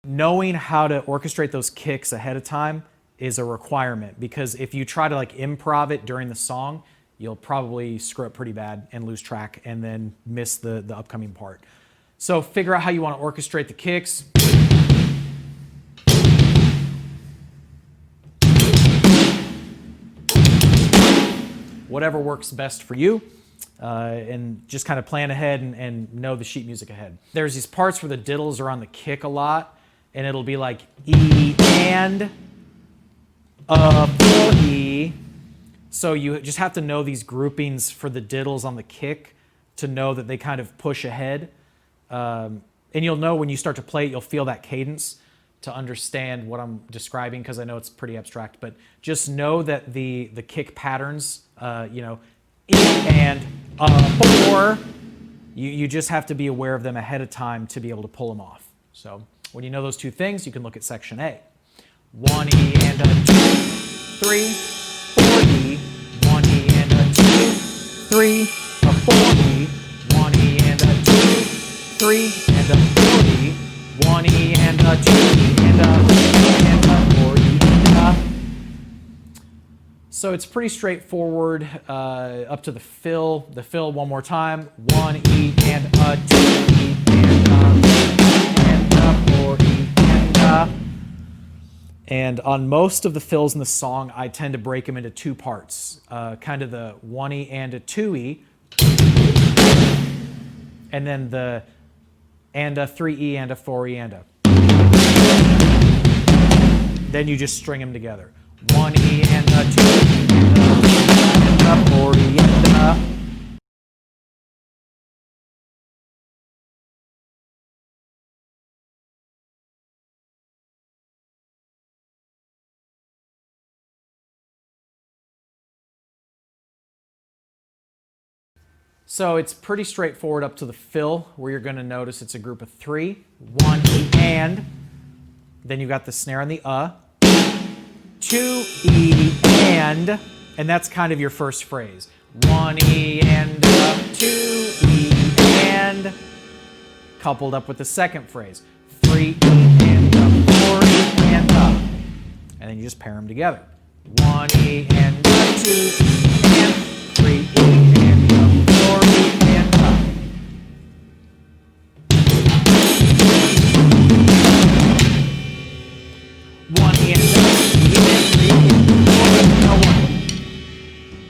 Knowing how to orchestrate those kicks ahead of time is a requirement, because if you try to like improv it during the song, you'll probably screw up pretty bad and lose track and then miss the upcoming part. So figure out how you want to orchestrate the kicks. Whatever works best for you. And just kind of plan ahead and know the sheet music ahead. There's these parts where the diddles are on the kick a lot, and it'll be like E and for E. So you just have to know these groupings for the diddles on the kick to know that they kind of push ahead. And you'll know when you start to play it, you'll feel that cadence to understand what I'm describing, because I know it's pretty abstract. But just know that the kick patterns, you know, E and for, you just have to be aware of them ahead of time to be able to pull them off. So when you know those two things, you can look at section A. 1 E and a 2, 3, 4 E, 1 E and a 2, 3, a 4 E, 1 E and a 2, 3, and a 4 E, 1 E and a 2 E and a 4 E and a. So it's pretty straightforward up to the fill. The fill one more time. 1 E and a 2 E and a 4 E and a. And on most of the fills in the song, I tend to break them into two parts. Kind of the 1 E and a 2 E. And then the and a 3 E and a 4 E and a. Then you just string them together. 1 E and a 2 E and a 4 E and a. So it's pretty straightforward up to the fill, where you're going to notice it's a group of 3. 1 E and. Then you've got the snare on the 2 E and that's kind of your first phrase. 1 E and 2 E and, coupled up with the second phrase. 3 E and 4 E and then you just pair them together. 1 E and 2 E and 3 E and 4 E and 1 E and 3 E.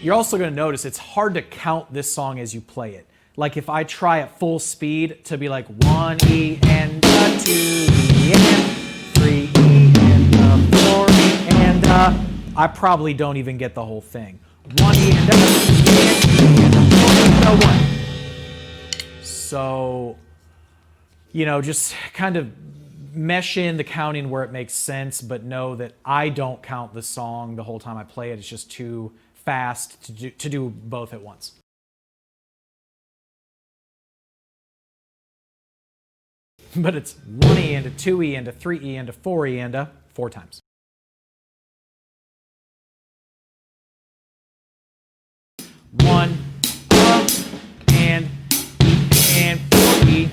You're also going to notice it's hard to count this song as you play it. Like if I try at full speed to be like 1 E and 2 E and 3 E and 4 E and I probably don't even get the whole thing. 1 E and 2 E and 4 E and 1. So, you know, just kind of mesh in the counting where it makes sense, but know that I don't count the song the whole time I play it. It's just too fast to do both at once. But it's 1 E and a 2 E and a 3 E and a 4 E and a 4 times. 1 and 4 E.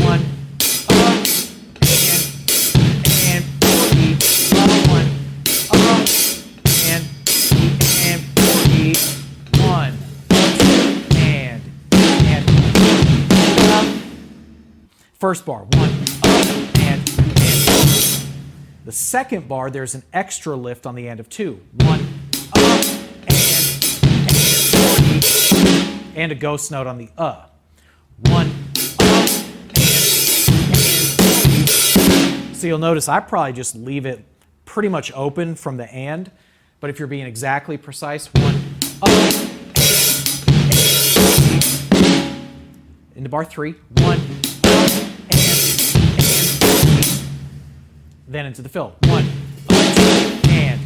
1 and 4 E. 1 and 4 E. 1 and first bar, 1 and. The second bar, there's an extra lift on the end of 2. 1 and a ghost note on the 1 and. So you'll notice I probably just leave it pretty much open from the and, but if you're being exactly precise, 1 into bar 3, 1 and then into the fill. 1 and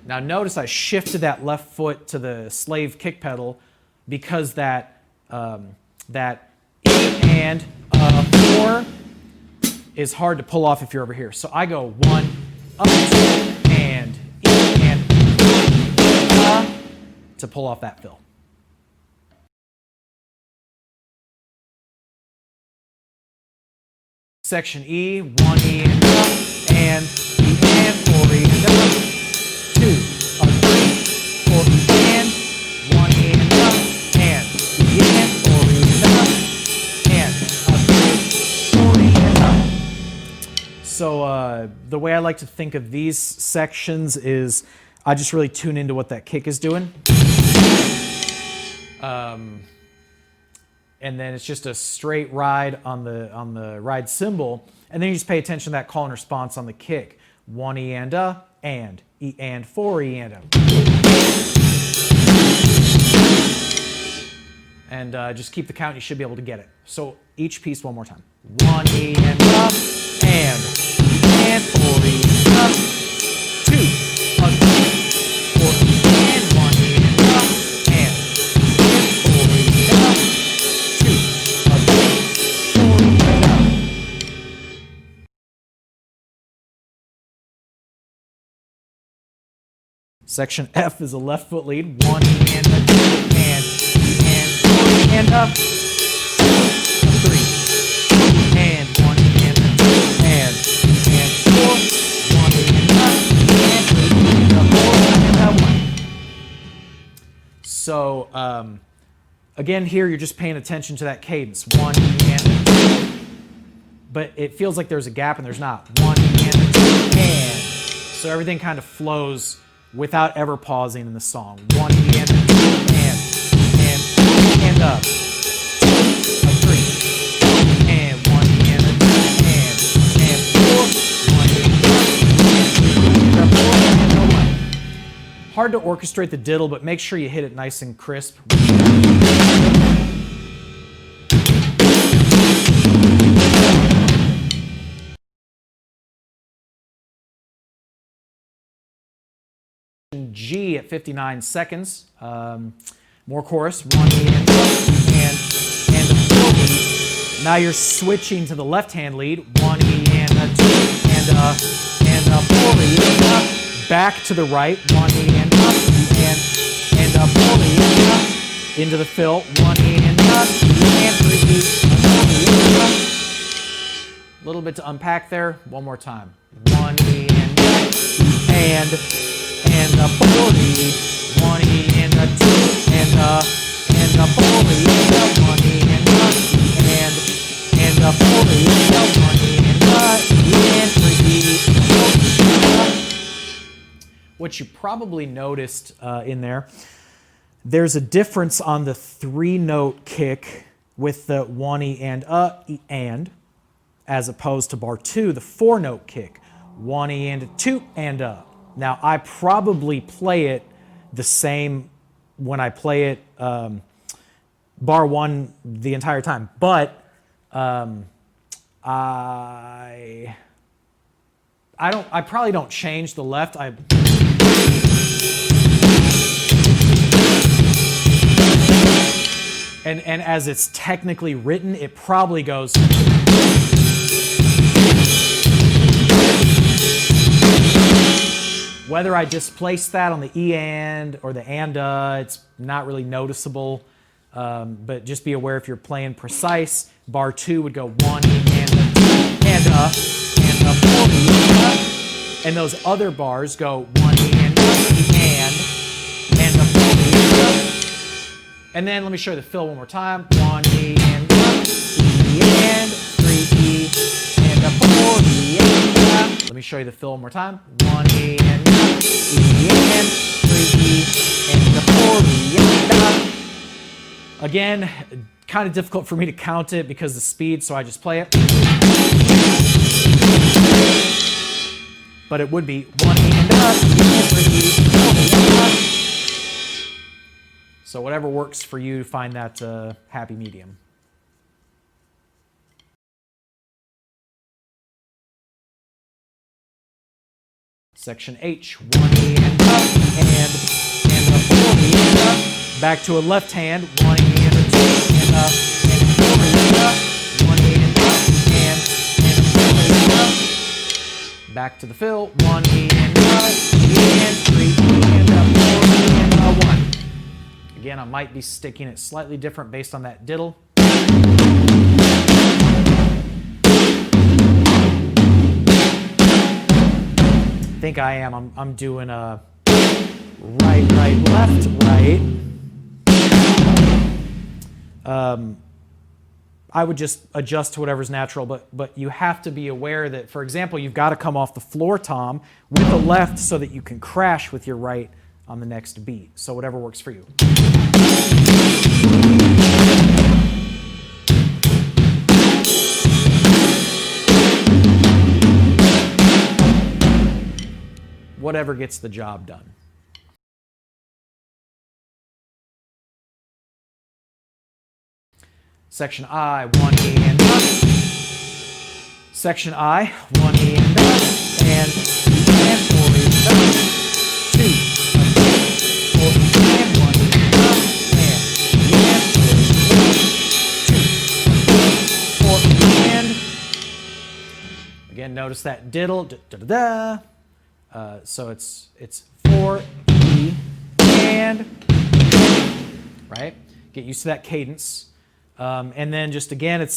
Now notice I shifted that left foot to the slave kick pedal because that E and 4 is hard to pull off if you're over here. So I go 1 and E and to pull off that fill. Section E, 1 E and up, and E and 4 E and up, 2, 3, 4 E and 1 E and up, and E and 4 E and up, and 3, 4 E and up. So the way I like to think of these sections is I just really tune into what that kick is doing. And then it's just a straight ride on the ride cymbal, and then you just pay attention to that call and response on the kick. 1 E and a, and E and 4 E and a. And just keep the count, you should be able to get it. So each piece one more time. 1 E and a, and E and 4 E and a, 2, 3, 4 E and 1 E and a, and E and 4 E and a. Section F is a left foot lead, 1 E and a 2 and E and 4 E and up, 3 and 1 E and a 2 and E and 4, 1 E and up, and 3 and a 4 and a 1. So again here you're just paying attention to that cadence, 1 E and a 2, but it feels like there's a gap and there's not. 1 E and a 2 and, so everything kind of flows without ever pausing in the song. 1 E and a 2 and up, 3 and 1 E and a 2 and 4, 1 E and up, and 4 and 1. Hard to orchestrate the diddle, but make sure you hit it nice and crisp. G at 59 seconds. More chorus. 1 E and a 4 E. Now you're switching to the left-hand lead. 1 E and a 2 and a 4 E and a, back to the right. 1 E and a 4 E and a, into the fill. 1 E and a 3 E. A little bit to unpack there. One more time. 1 E and a 4 E, 1 E and a 2 and a 4 E and a 1 E and a 4 E and a 1 E and 3 E. What you probably noticed in there, there's a difference on the 3-note kick with the 1 E and a and, as opposed to bar 2, the 4-note kick, 1 E and a 2 and a. Now, I probably play it the same when I play it bar 1 the entire time, but I probably don't change the left. And as it's technically written, it probably goes. Whether I displace that on the E and or the and, it's not really noticeable. But just be aware if you're playing precise, bar 2 would go 1 E and a 4 E and those other bars go 1 E and a 4 E and then let me show you the fill one more time. 1 E and a 3 E and a 4 E and a. Let me show you the fill one more time. 1 E and a 3 E and a 4 E and a. Again, kind of difficult for me to count it because of the speed, so I just play it. But it would be 1 E and a 3 E, 4 E and a. So whatever works for you, find that happy medium. Section H, 1 E and a 4 E and a. Back to a left hand, 1 E and a 2 and a 4 E and a. 1 E and a 4 E and a. Back to the fill, 1 E and a 3 E and a 4 E and a 1. Again, I might be sticking it slightly different based on that diddle. think I am. I'm doing a right, right, left, right. I would just adjust to whatever's natural, but you have to be aware that, for example, you've got to come off the floor tom with the left so that you can crash with your right on the next beat. So whatever works for you. Whatever gets the job done. Section I, 1E and up. Section I, 1E and up. And 4E and up. 2, 4 and 1E and up. And 2, 4 and. Again, notice that diddle. Da, da, da, da. So it's 4E and, right? Get used to that cadence. And then just again,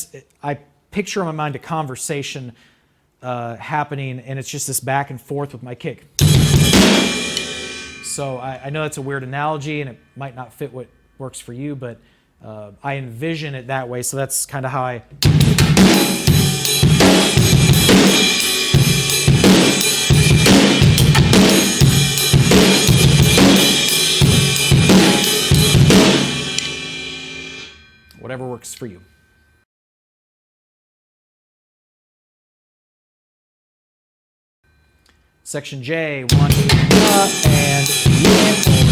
I picture in my mind a conversation happening, and it's just this back and forth with my kick. So I know that's a weird analogy, and it might not fit what works for you, but I envision it that way. So that's kind of how I. Whatever works for you. Section J, 1 and up, and 2, 4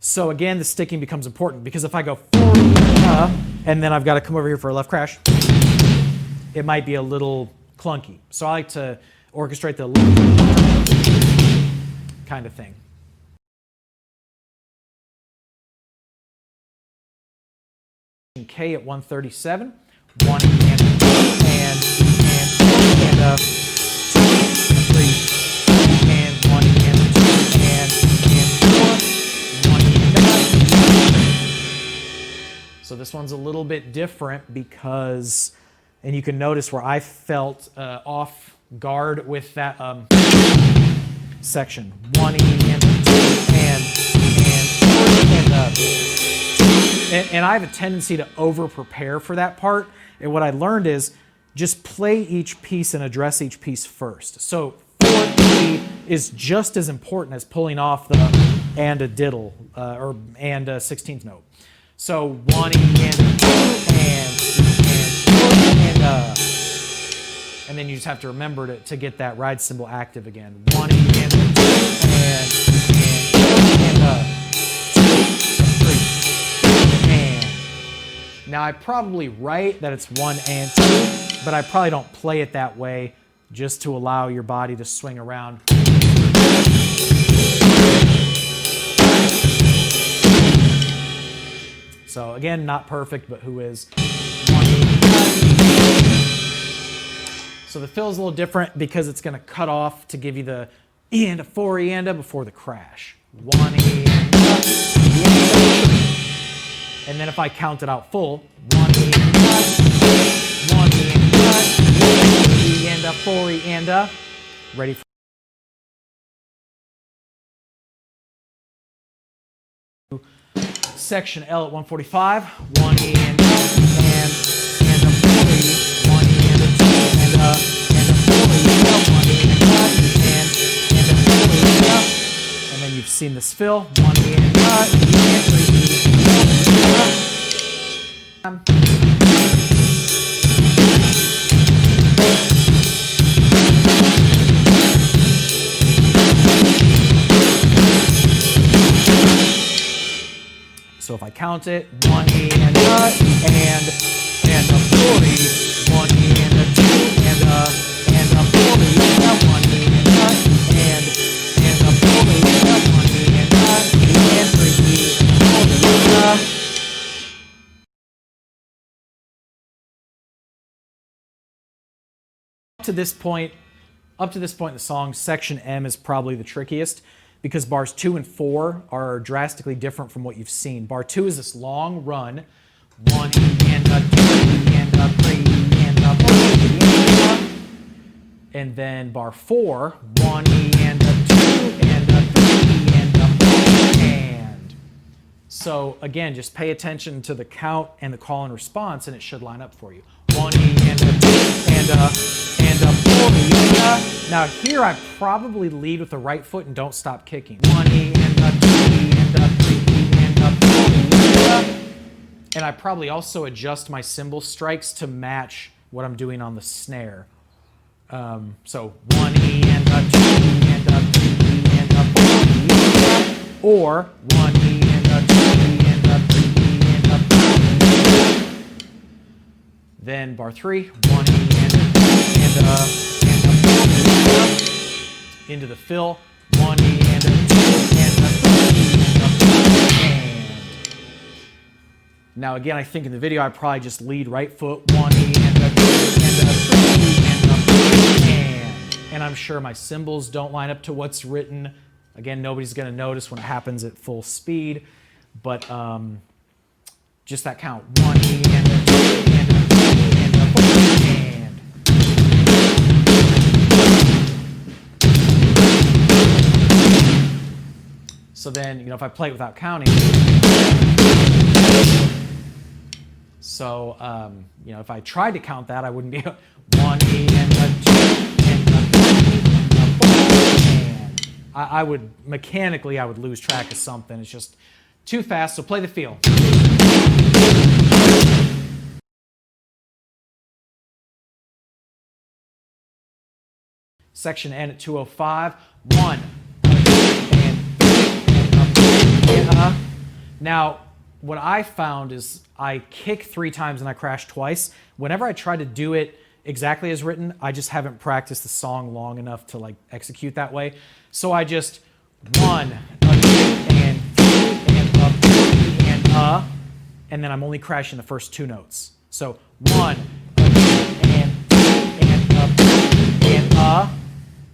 So again, the sticking becomes important because if I go 4 and then I've got to come over here for a left crash, it might be a little clunky. So I like to orchestrate the kind of thing. K at 137, 1 and 2 and 3 and 1 and 2 and 4, 1 and 5. So this one's a little bit different because, and you can notice where I felt off guard with that section. 1 and 2 and 4 and I have a tendency to over-prepare for that part. And what I learned is just play each piece and address each piece first. So 4E is just as important as pulling off the and a diddle and a 16th note. So 1 and 2 and then you just have to remember to get that ride cymbal active again. 1 and 2 and 3. Now I probably write that it's 1 and 2, but I probably don't play it that way just to allow your body to swing around. So again, not perfect, but who is? 1 So the fill is a little different because it's going to cut off to give you the E and a 4 E and a before the crash. 1 E and a, and then if I count it out full, 1 E and a, 1 E and a, 3 E and a, 4 E and a. Ready for section L at 145, 1 E and a, and a 4 E, 1 E and a 2 and a 4 E and a 1 E and a, and a 4 E and a, and then you've seen this fill, 1 E and a, E and 3 E, 1 E and a. So if I count it, 1 E and a, and a 4 E, 1 E and a 2 and a 4 E and a 1 E and a, and a 4 E and a 1 E and a, and 3 E, 4 E and a. Up to this point in the song, section M is probably the trickiest because bars 2 and 4 are drastically different from what you've seen. Bar 2 is this long run, 1 E and a 2 E and a 3 E and a 4 E and a, and then bar 4, 1 E and a 2 and a 3 E and a 4 and. So again, just pay attention to the count and the call and response, and it should line up for you. 1 E and a 2 and a 4 E and a. Now here I probably lead with the right foot and don't stop kicking. 1 E and a 2 E and a 3 E and a 4 E and a. And I probably also adjust my cymbal strikes to match what I'm doing on the snare. So 1 E and a 2 E and a 3 E and a 4 E and a, or 1 E and a 2 E and a 3 E and a 4 E and a. Then bar 3, 1 E and a 2 and a 4 E and a, into the fill, 1 E and a 2 and a 3 E and a 4 and. Now again, I think in the video I probably just lead right foot, 1 E and a 2 and a 3 E and a 4 and I'm sure my cymbals don't line up to what's written. Again, nobody's going to notice when it happens at full speed, but just that count, 1 E and a 2 and a 3 and a 4 and. So then, if I play it without counting, so, if I tried to count that, I wouldn't be 1 E and a 2 and a 3 and a 4 and. I would, mechanically, I would lose track of something. It's just too fast, so play the feel. Section N at 205, 1 and 3 and. Now, what I found is I kick 3 times and I crash twice. Whenever I try to do it exactly as written, I just haven't practiced the song long enough to execute that way. So I just 1, a 2 and 3 and a 3 and then I'm only crashing the first 2 notes. So 1, a 2 and 3 and a 3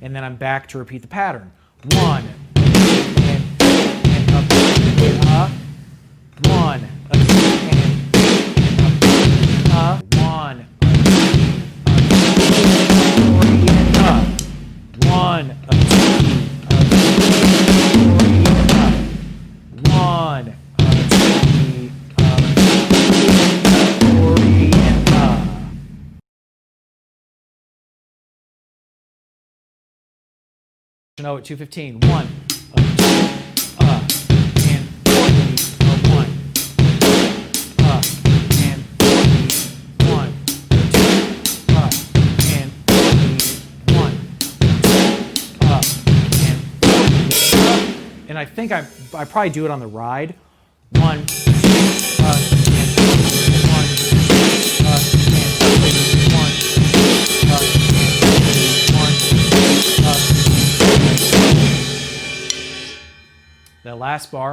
and then I'm back to repeat the pattern. 1, a 2 and 3 and a 3 and 1, a 2 and 3 and a 1, a 2, a 3 and 1, a 2, a 3 and 1, a 2, a 3 and No, at 2:15, 1, a 2, and 4 a 1, and 4 1, 2, and 4 1, 2, and 4 and I think I probably do it on the ride. 1, 2, and 1, 2, and 1, 1, the last bar.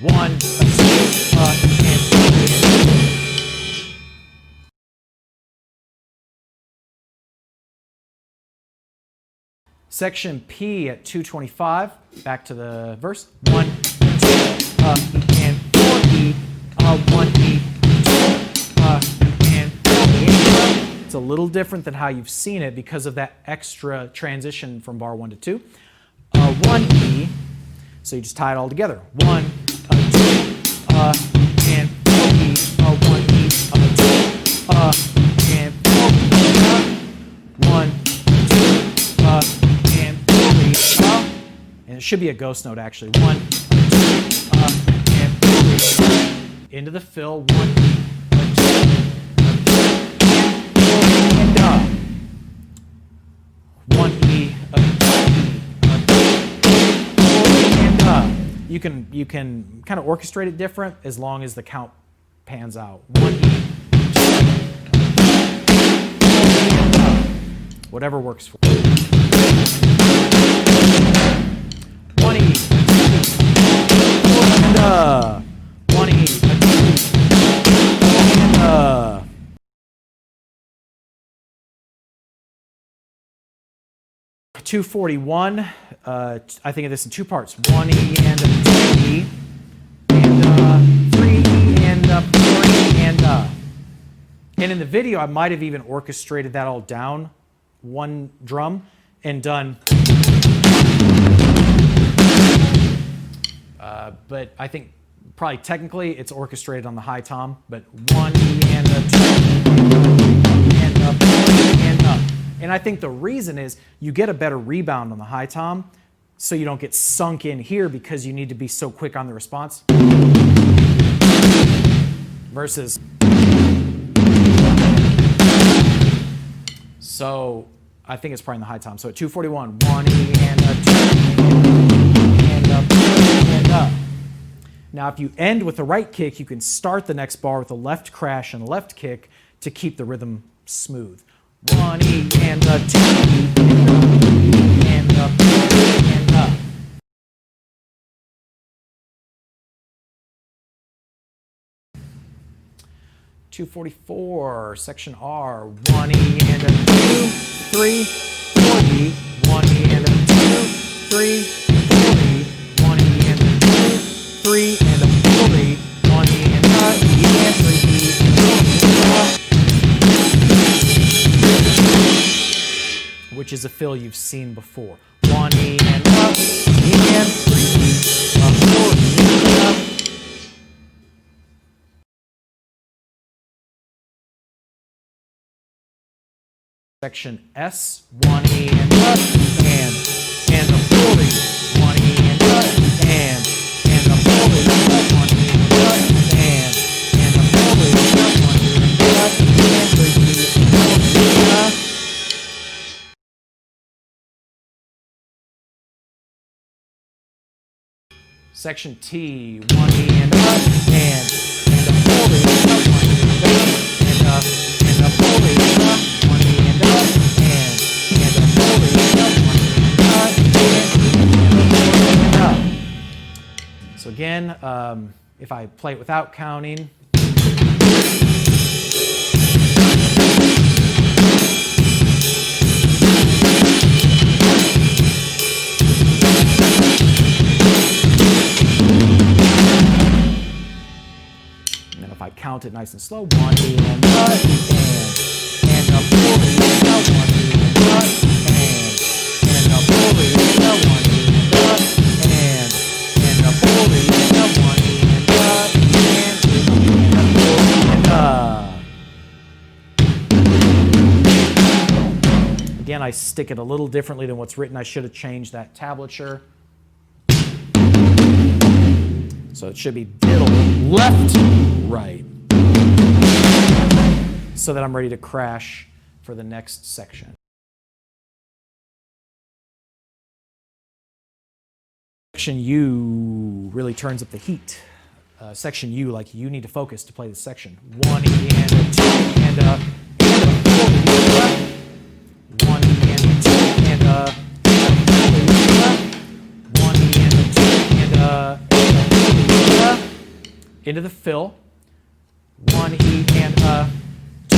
1, 2, and 3. Section P at 225. Back to the verse. 1, 2, and 4 E, 1 E, and 4 E. It's a little different than how you've seen it because of that extra transition from bar 1 to 2. 1 E. So you just tie it all together. 1, 2, and 4 E, 1 E, 2, and 4 E, 1, 2, and 4 E, and it should be a ghost note actually. 1, 2, and 4 E, into the fill. 1 E, 2, and 1 E, 2, and you can kind of orchestrate it different as long as the count pans out. 1 E, whatever works for you. 1 E, and 1 E, and 241, I think of this in two parts. 1E and a 2E, and 3E and a 4E and a. And in the video, I might have even orchestrated that all down one drum and done. But I think probably technically it's orchestrated on the high tom, but 1E and a 2E and a 4E and a. And I think the reason is you get a better rebound on the high tom, so you don't get sunk in here because you need to be so quick on the response. Versus. So I think it's probably in the high tom. So at 241, 1E and a 2E and a 4E and a. Now if you end with the right kick, you can start the next bar with a left crash and a left kick to keep the rhythm smooth. 1E and a 2E and a 4E and a. .244, section R, 1E and a 2, 3, 4E, 1E and a 2, 3, 4E, 1E and a 2, 3 and a 4E, 1E and a E and 3E, 4E, which is a fill you've seen before. 1E and a E and 3E, 4E and a. Section S, 1E and a 4E, 1E and a and a 4E, 1E and a and a 4E, 1E and a. Section T, 1E and a and a 4E, 1E and a 4E, 1E and a. So again, if I play it without counting, and then if I count it nice and slow, 1E and a 4E and a 1E and a 4E and a 1E and a and a 4E and a 1E and a and 3E and a 4E and a. Again, I stick it a little differently than what's written. I should have changed that tablature. So it should be diddle, left, right. So that I'm ready to crash for the next section. Section U really turns up the heat. Section U, like you need to focus to play this section. 1E and a 2 and a 4E, 1E and a 2 and a 1E and a 2 and a 4E, into the fill. 1E and a 2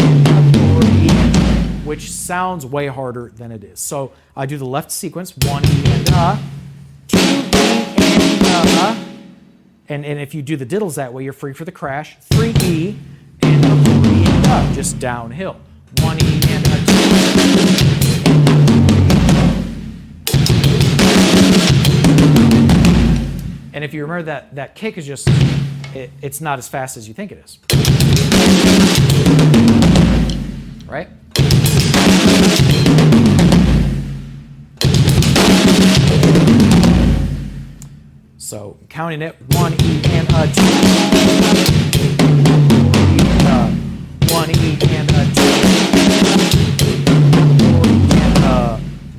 and a 4E, which sounds way harder than it is. So I do the left sequence, 1E and a, 2E and a, and if you do the diddles that way, you're free for the crash. 3E and a 4E and a, just downhill. 1E and a 2. And if you remember that kick is just, it's not as fast as you think it is. Right? So counting it, 1E and a 2, 1E and a 2,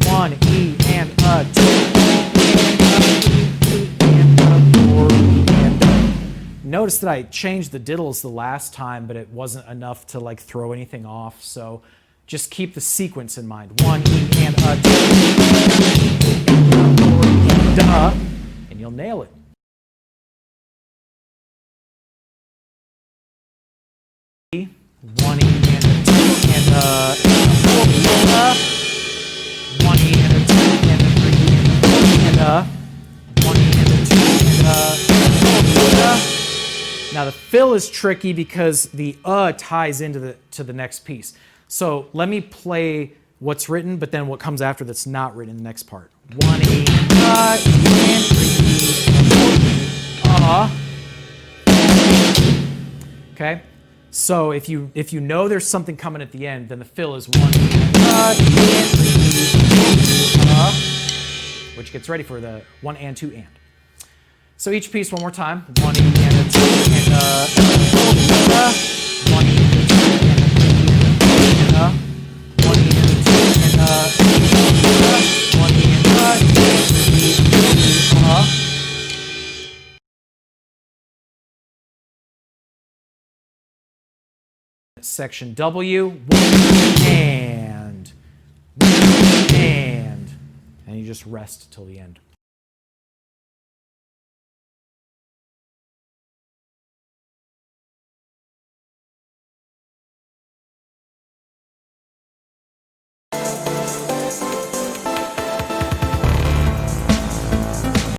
1E and a 2, and a 4E and a. Notice that I changed the diddles the last time, but it wasn't enough to like throw anything off. So just keep the sequence in mind. 1E and a 2, 4E and a. And you'll nail it. One E and a 2 and a 4E and a. Now the fill is tricky because the ties into the next piece. So let me play what's written, but then what comes after that's not written in the next part. 1 E and 3 Okay. So if you know there's something coming at the end, then the fill is 1 E and 3 which gets ready for the 1 and 2 and. So each piece one more time. 1 E and a 2 and 1 E and a 2 and 1 E and a 2 and 1 E and Section W, 1 and you just rest till the end.